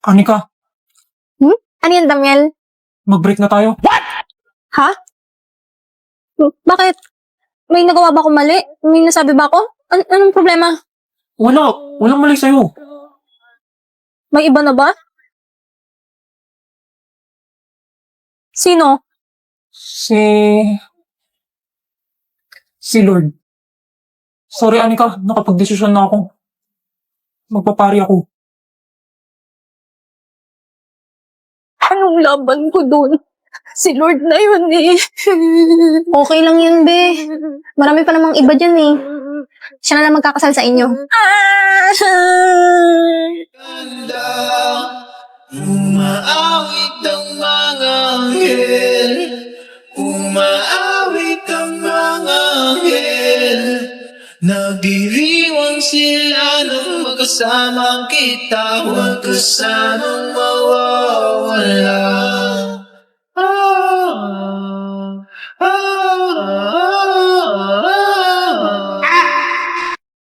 Anika, Ano yan, Damiel? mag-break na tayo. Ha? Bakit? May nagawa ba akong mali? May nasabi ba ako? Anong problema? Walang mali sa'yo. May iba na ba? Sino? Si Lord. Sorry, Anika, nakapag-desisyon na ako. Magpapari ako. Anong laban ko dun? Si Lord na yun eh. Okay lang yun, be. Marami pa namang iba dyan eh. Siya na lang magkakasal sa inyo. Ganda, umaawit ang mga anghel, umaawit ang mga anghel. Nagdiriwang sila ng magkasamang kita, huwag ka sanang mawawala.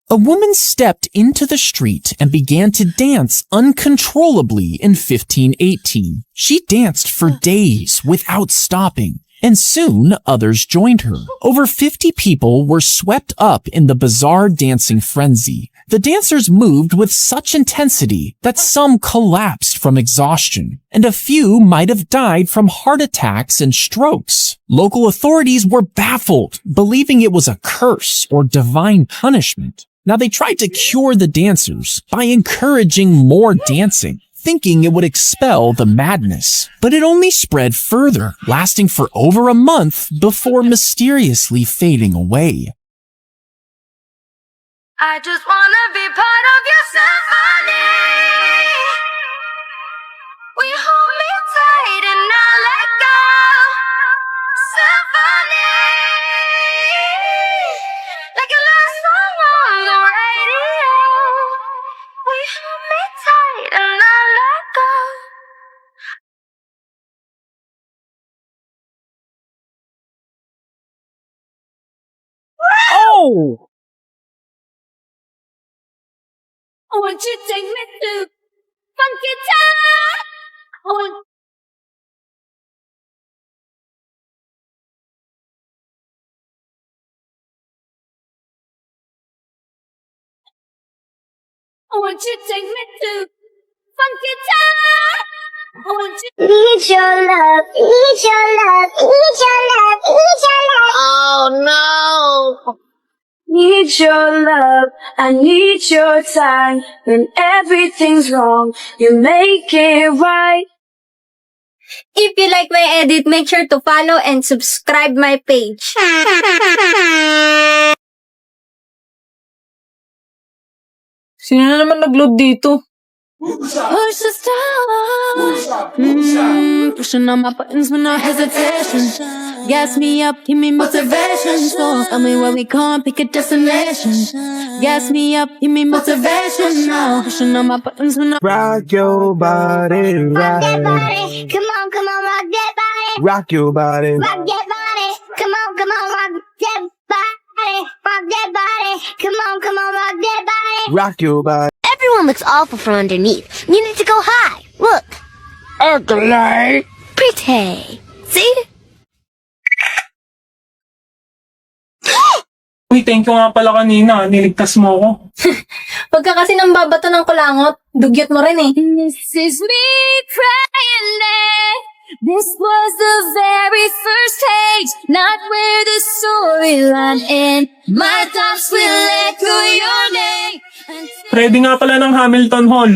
A woman stepped into the street and began to dance uncontrollably in 1518. She danced for days without stopping, and soon others joined her. Over 50 people were swept up in the bizarre dancing frenzy. The dancers moved with such intensity that some collapsed from exhaustion, and a few might have died from heart attacks and strokes. Local authorities were baffled, believing it was a curse or divine punishment. Now they tried to cure the dancers by encouraging more dancing, thinking it would expel the madness. But it only spread further, lasting for over a month before mysteriously fading away. I just wanna be part of your symphony. Will you hold me tight and not let go? Symphony, like a love song on the radio. Will you hold me tight and not let go? Oh! I want you to take me to funky town. I want you to take me to funky town. I want you. Need your love, need your love, need your love, need your love. Oh no. Need your love, I need your time. When everything's wrong, you make it right. If you like my edit, make sure to follow and subscribe my page. Sino na naman nag-load dito? Push the stars. Pushing on my buttons with no hesitation. Gas me up, give me motivation. So tell me where we going, pick a destination. Gas me up, give me motivation. Now pushing on my buttons with no. Rock your body, Rock that right. body, come on, rock that body. Rock your body. Rock that body, come on, rock that body. Rock that body, come on, rock that body. Rock your body. Everyone looks awful from underneath. You need to go high. Look. Alkaline. Pretty. See? Uy, thank you nga pala kanina. Niligtas mo ako. Huwag ka kasi nang babato ng kulangot. Dugyot mo rin eh. This is me crying there. This was the very first page, not where the storyline ends. My thoughts will echo your name. Ready nga pala ng Hamilton Hall.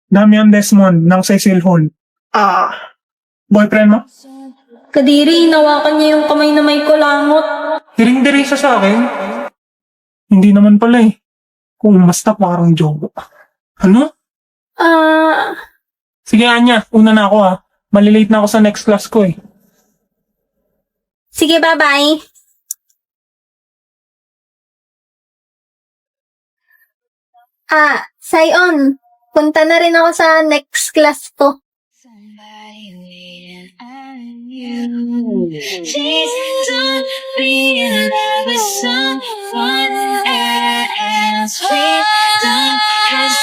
Damian Desmond ng Cecil Hall. Boyfriend mo? Kadiri, hinawakan niya yung kamay na may kulangot. Diring-diri siya sa akin. Hindi naman pala eh. Kung basta parang joke. Ano? Sige Anya, una na ako ha. Malilate na ako sa next class ko eh. Sige, bye-bye. Sayon, punta na rin ako sa next class ko. Somebody waiting on you. Please don't be in love with someone else. Please don't hesitate.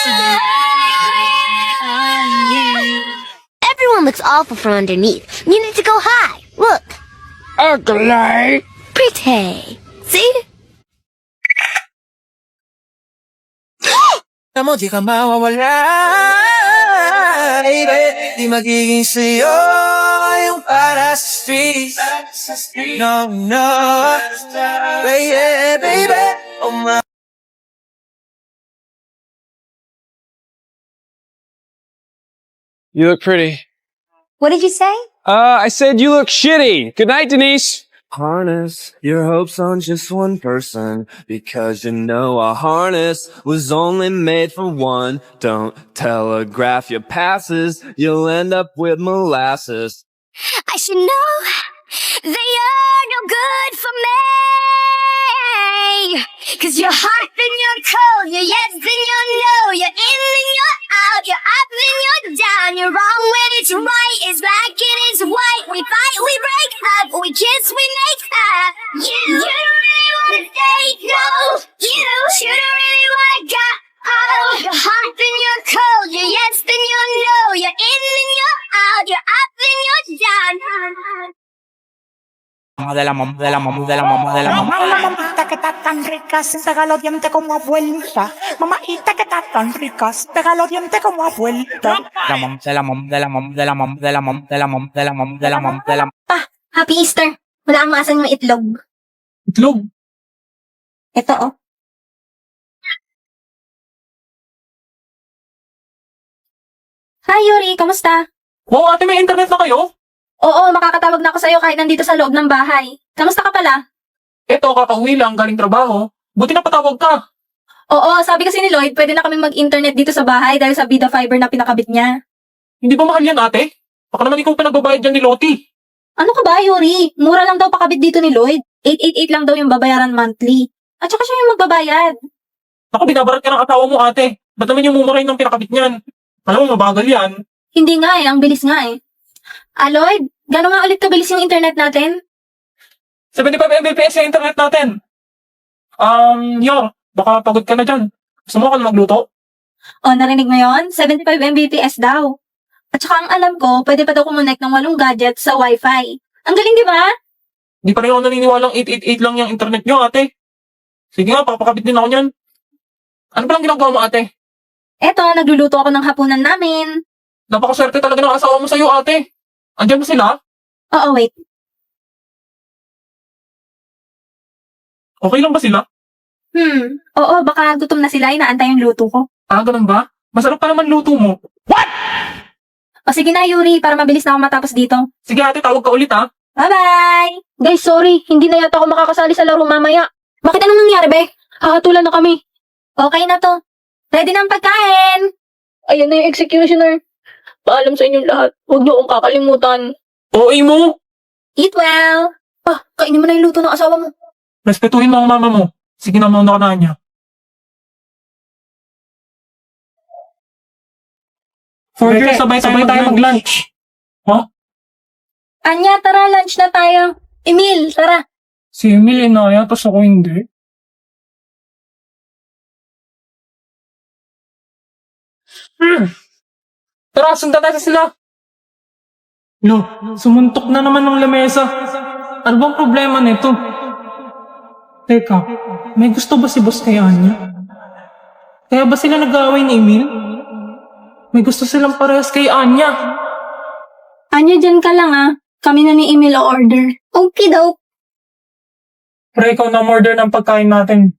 awful from underneath. You need to go high. Look, Acolyte! pretty. See? Alam mo, di ka mawawala, baby. Di magiging sa'yo yung para sa streets. No, no, baby, baby. Oh my. You look pretty. What did you say? I said you look shitty. Good night, Denise. Harness your hopes on just one person, because you know a harness was only made for one. Don't telegraph your passes, you'll end up with molasses. I should know that you're no good for me. 'Cause you're hot then you're cold, you're yes then you're no, you're in then you're out, you're up then you're down, you're wrong when it's right, it's black and it's white, we fight, we break up, we kiss, we make up. You don't really wanna stay, no, you don't really wanna go. Oh, you're hot then you're cold, you're yes then you're no, you're in then you're out, you're up then you're down. Mamita que está tan rica, sin pegar los dientes como abuelita. Mamita que está tan rica, sin pegar los dientes como abuelita. Happy Easter. Wala kang maasan yung itlog. Itlog. Ito, oh. Hi, Yuri. Kamusta? Wow, ate, may internet na kayo? Oo, makakatawag na ako sa'yo kahit nandito sa loob ng bahay. Kamusta ka pala? Eto, kakauwi lang, galing trabaho. Buti na patawag ka. Oo, sabi kasi ni Lloyd, pwede na kami mag-internet dito sa bahay dahil sa Vida Fiber na pinakabit niya. Hindi ba mahal yan, ate? Baka naman ikaw pa nagbabayad dyan ni Loti. Ano ka ba, Yuri? Mura lang daw pakabit dito ni Lloyd. 888 lang daw yung babayaran monthly. At saka siya yung magbabayad. Ako, binabarat ka ng asawa mo, ate. Ba't naman yung mumurahin ng pinakabit niyan? Alam mo, mabagal yan. Hindi nga eh, ang bilis nga eh. Lloyd, gano'n nga ulit kabilis yung internet natin? 75 Mbps yung internet natin. Yor, baka pagod ka na dyan. Gusto mo ako na magluto? O, narinig mo yun? 75 Mbps daw. At saka ang alam ko, pwede pa daw kumonect ng 8 gadgets sa Wi-Fi. Ang galing, di ba? Di pa rin ako naniniwalang 888 lang yung internet nyo, ate. Sige nga, papakabit din ako niyan. Ano palang ginagawa mo, ate? Eto, nagluluto ako ng hapunan namin. Napakaswerte talaga ng asawa mo sa'yo, ate. Andiyan ba sila? Oo, wait. Okay lang ba sila? Oo, baka gutom na sila, inaantay yung luto ko. Ah, ganun ba? Masarap pa naman luto mo. O sige na, Yuri, para mabilis na ako matapos dito. Sige, ate, tawag ka ulit, ha? Bye-bye! Guys, sorry. Hindi na yata ako makakasali sa laro mamaya. Bakit anong nangyari, be? Hahatulan na kami. Okay na to. Ready na ang pagkain! Ayan na yung executioner. Paalam sa inyong lahat. Huwag niyo akong kakalimutan. OA mo! Eat well! Kainin mo na yung luto ng asawa mo. Respetuhin mo ang mama mo. Sige na, mauna ka na niya. Forger, sabay tayo mag-lunch. Anya, tara, lunch na tayo. Emil, tara. Si Emil inaya, tapos ako hindi. Tara, sundan natin sila. Lo, sumuntok na naman ng lamesa. Ano bang problema nito? Teka, may gusto ba si boss kay Anya? Kaya ba sila nag-aaway ni Emil? May gusto silang parehas kay Anya. Anya, dyan ka lang ah. Kami na ni Emil o order. Okay daw. Pre, ikaw na order ng pagkain natin.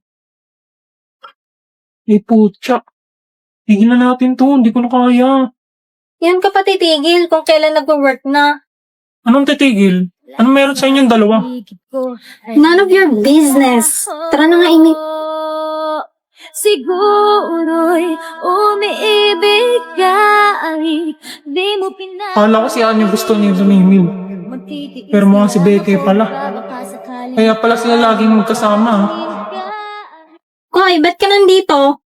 Putya. Tigilan natin to, hindi ko na kaya. Yan ka pa titigil kung kailan nag-work na. Anong titigil? Anong meron sa inyong dalawa? None of your business. Tara na nga, Emil. Siguro'y umiibig ka ay di mo Kala ko si Anya gusto niya ni Emil. Pero mukhang si Becky pala. Kaya pala sila laging magkasama. Hoy, ba't ka nandito?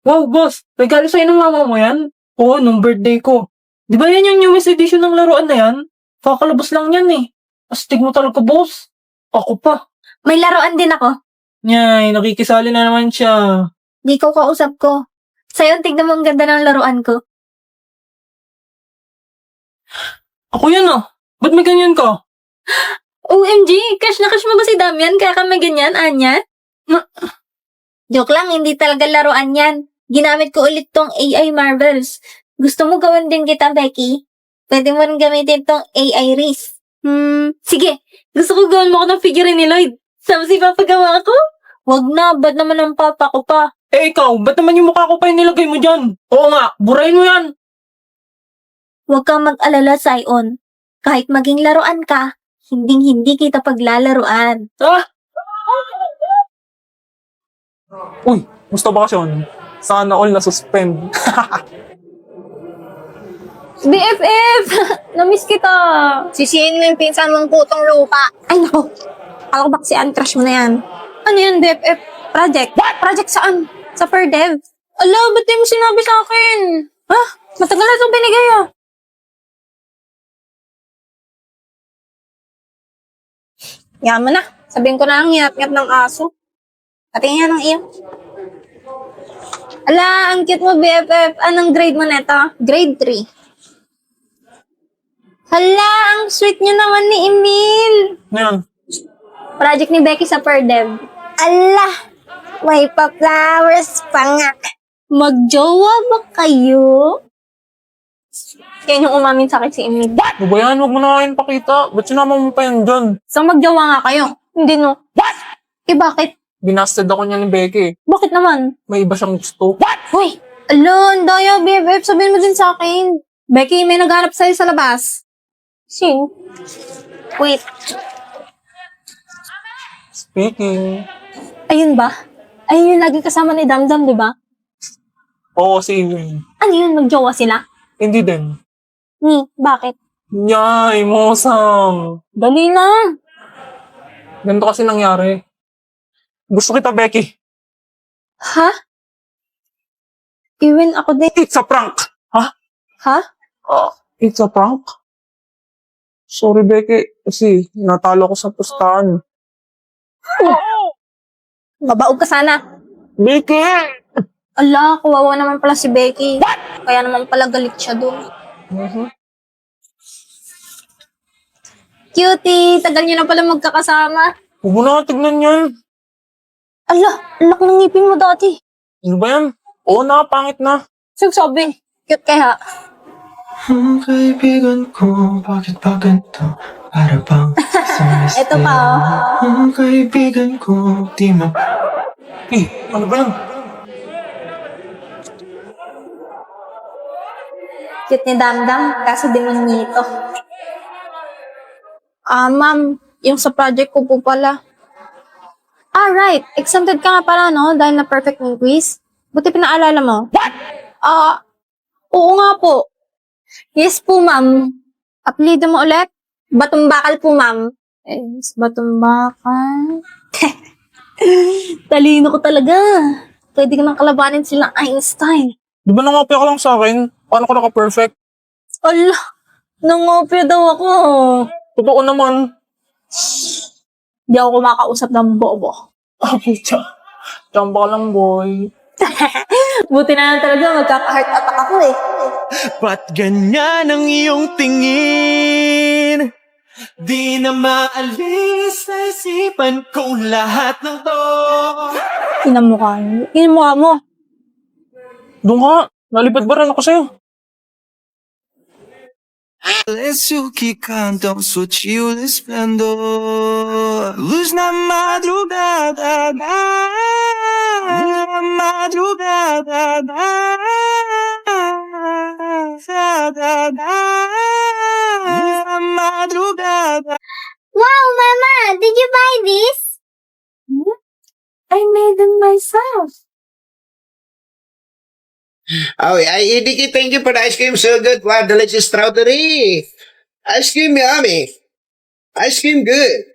Wow, boss! Regalo sa'yo ng mama mo yan? Oo, nung birthday ko. Di ba yan yung newest edition ng laruan na yan? Kakalabas lang yan eh. Astig mo talaga, boss. Ako pa. May laruan din ako. Nyay, nakikisali na naman siya. Di ko kausap ko. Sa'yo, tignan mo ang ganda ng laruan ko. Ako yan ah. Ba't may ganyan ka? OMG, crush na crush mo ba si Damian kaya ka may ganyan, Anya? Joke lang, hindi talaga laruan yan. Ginamit ko ulit tong AI Marvels. Gusto mo gawin din kita, Becky? Pwede mo rin gamitin tong AI Reese. Sige. Gusto ko gawin mo ako ng figurine ni Lloyd. Sama si papagawa ko? Wag na, ba't naman ang papa ko pa? Eh ikaw, ba't naman yung mukha ko pa yung nilagay mo dyan? Oo nga, burahin mo yan. Huwag kang mag-alala, Sion. Kahit maging laruan ka, hindi kita paglalaruan. Ah! Uy, gusto bakasyon? Sana all na-suspend. BFF! Namiss kita! Sisihin mo yung pinsan mong putong lupa. Ay, nako. Ako ba si crush mo na yan? Ano yan, BFF? Project? What? Project saan? Sa Perdev? Ala, ba't di mo sinabi sa akin? Ha? Matagal na itong binigay ah. Yaman na. Sabihin ko na ang ngiyap-ngiyap ng aso. Patingin ng iyo. Ala, ang cute mo, BFF. Anong grade mo neto? Grade 3. Hala, ang sweet niyo naman ni Emil. Ngayon, Project ni Becky sa Perdev. Ala, may pa-flowers pa nga. Magjowa ba kayo? Yan yung umamin sa akin si Emil. ano ba yan? Huwag mo na kayo pakita. Ba't sinama mo pa yan dyan? So magjowa nga kayo? Hindi no. What? Eh bakit? Binasted ako niya ni Becky. Bakit naman? May iba siyang gusto. Uy! Alo, ang daya, BFF. Sabihin mo din sa akin. Becky, may naghanap sa'yo sa labas. Sino? Wait. Speaking. Ayun ba? Ayun yung laging kasama ni Damdam, di ba? Oo, si Ewan. Ano yun? Magjowa sila? Hindi din. Bakit? Yay, mosang. Dali lang. Ganito kasi nangyari. Gusto kita, Becky. Ha? Iwin ako din. It's a prank. Ha? Ha? It's a prank? Sorry, Becky. Kasi natalo ko sa pustahan. Mabaog ka sana. Becky! Ala, kawawa naman pala si Becky. Kaya naman pala galit siya doon. Cutie, tagal niyo na pala magkakasama. Huwag mo na tignan yan. Ala, lak ng ngipin mo dati. Ano ba yan? Oo na, pangit na. Sabi, cute kaya. Ang kaibigan ko, bakit ba ganito? Para bang isang Ito pa, oh. Ang kaibigan ko, di ma... Ano ba yan? Cute ni Damdam, kaso di man nito. Ma'am, yung sa project ko po pala. Right. Exempted ka nga pala, no? Dahil na perfect yung quiz. Buti pinaalala mo. What? Oo nga po. Yes po, ma'am. Apelido mo ulit? Batumbakal po, ma'am. Yes, Batumbakal. Talino ko talaga. Pwede ka nang kalabanin silang Einstein. Di ba nangopya ka lang sa akin? Paano ko naka-perfect? Ala, nangopya daw ako. Totoo naman. Di ako kumakausap ng bobo. Pucha. Chamba ka lang, boy. Buti na lang talaga, magkaka-heart attack ako eh. Ba't ganyan ang iyong tingin? Di na maalis sa isipan kong lahat ng to. Inamukha mo. Inamukha mo. Doon ka. Nalipad ba rin ako sa'yo? Adesso che canto su cielo splendor Luz na madrugada Madrugada Madrugada Wow, Mama, did you buy this? I made them myself. Oh, Edie, thank you for the ice cream. So good. Wow, delicious strawberry. Ice cream yummy. Ice cream good.